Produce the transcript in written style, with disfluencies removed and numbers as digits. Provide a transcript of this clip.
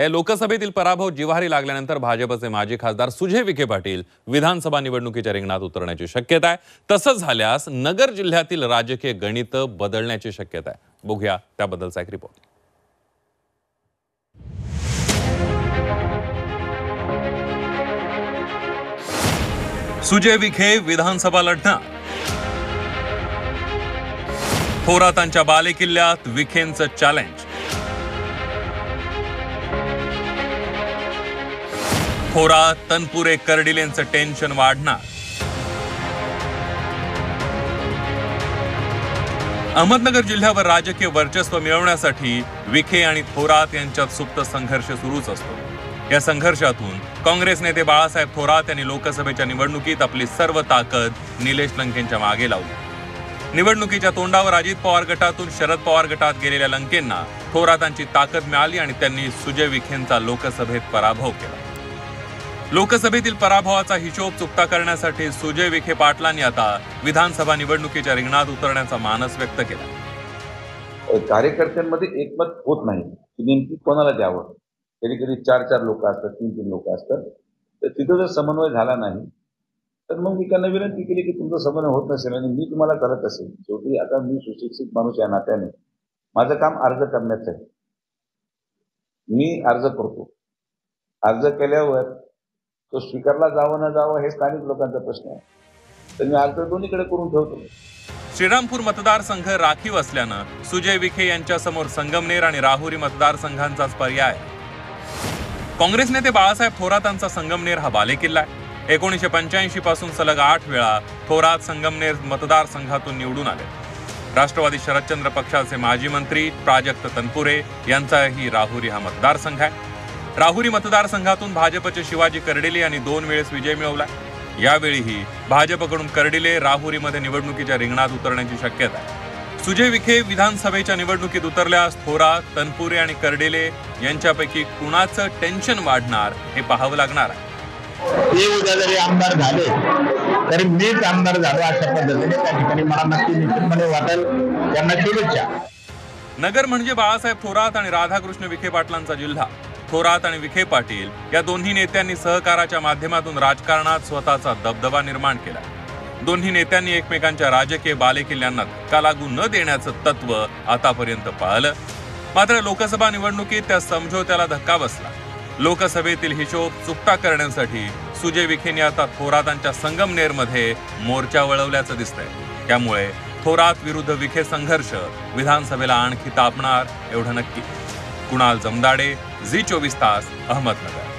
हे लोकसभेतील पराभव जिव्हारी लागल्यानंतर भाजपचे माजी खासदार सुजय विखे पाटील विधानसभा निवडणुकीच्या रिंगणात उतरण्याची शक्यता आहे। तसंच झाल्यास नगर जिल्ह्यातील राजकीय गणित बदलण्याची शक्यता आहे। बघूया त्याबद्दलचा एक रिपोर्ट। सुजय विखे विधानसभा लढणार। थोरातांच्या बालेकिल्ल्यात विखेंचं चॅलेंज। थोरात तनपुरे कर्डिलेंचं टेन्शन वाढणार। अहमदनगर जिल्ह्यावर राजकीय वर्चस्व मिळवण्यासाठी विखे आणि थोरात यांच्यात सुप्त संघर्ष सुरूच असतो। या संघर्षातून काँग्रेस नेते बाळासाहेब थोरात यांनी लोकसभेच्या निवडणुकीत आपली सर्व ताकद निलेश लंकेंच्या मागे लावली। निवडणुकीच्या तोंडावर अजित पवार गटातून शरद पवार गटात गेलेल्या लंकेंना थोरातांची ताकद मिळाली आणि त्यांनी सुजय विखेंचा लोकसभेत पराभव केला। लोकसभेतील पराभवाचा हिशोब चुकता करण्यासाठी सुजय विखे पाटलांनी आता विधानसभा निवडणुकीच्या रिंगणात उतरण्याचा मानस व्यक्त केला। कार्यकर्त्यांमध्ये एकमत होत नाही की नेमकी कोणाला द्यावं। कधी कधी 4-4 लोक असतात, 3-3 लोक असतात। तर तिथं जर समन्वय झाला नाही तर मग मी त्यांना विनंती केली की तुमचा समन्वय होत नसेल आणि मी तुम्हाला करत असेल। शेवटी आता मी सुशिक्षित माणूस या नात्याने माझं काम अर्ज करण्याचं आहे। मी अर्ज करतो। अर्ज केल्यावर तो स्वीकारला जावं न जावं हे स्थानिक लोकांचा प्रश्न आहे। तर मी अर्ज दोन्हीकडे करून ठेवतो। श्रीरामपूर मतदारसंघ राखीव असल्यानं सुजय विखे यांच्या समोर संगमनेर आणि राहुरी मतदारसंघांचाच पर्याय आहे। काँग्रेस नेते बाळासाहेब थोरातांचा संगमनेर हा बालेकिल्ला आहे। 1985 पासून सलग 8 वेळा थोरात संगमनेर मतदारसंघातून निवडून आले। राष्ट्रवादी शरदचंद्र पक्षाचे माजी मंत्री प्राजक्त तनपुरे यांचाही राहुरी हा मतदारसंघ आहे। राहुरी मतदारसंघातून भाजपचे शिवाजी कर्डिले यांनी 2 वेळेस विजय मिळवला। यावेळीही भाजपकडून कर्डिले राहुरीमध्ये निवडणुकीच्या रिंगणात उतरण्याची शक्यता आहे। सुजय विखे विधानसभेच्या निवडणुकीत उतरल्यास थोरात, तनपुरे आणि कर्डिले यांच्यापैकी कुणाचं टेन्शन वाढणार हे पाहावं लागणार आहे। ते उद्या जरी आमदार झाले तरी मीच आमदार झालो अशा पद्धतीने त्या ठिकाणी मला नक्की निश्चितपणे वाटेल। त्यांना शुभेच्छा। नगर म्हणजे बाळासाहेब थोरात आणि राधाकृष्ण विखे पाटलांचा जिल्हा। थोरात आणि विखे पाटील या दोन्ही नेत्यांनी सहकाराच्या माध्यमातून राजकारणात स्वतःचा दबदबा निर्माण केला। दोन्ही नेत्यांनी एकमेकांच्या राजकीय बालेकिल्ल्यांना धक्का लागू न देण्याचं तत्व आतापर्यंत पाळलं। मात्र लोकसभा निवडणुकीत त्या समझोत्याला धक्का बसला। लोकसभेतील हिशोब चुकता करण्यासाठी सुजय विखेंनी आता थोरातांच्या संगमनेरमध्ये मोर्चा वळवल्याचं दिसतंय। त्यामुळे थोरात विरुद्ध विखे संघर्ष विधानसभेला आणखी तापणार एवढं नक्की। कुणाल जमदाडे, झी 24 तास, अहमदनगर।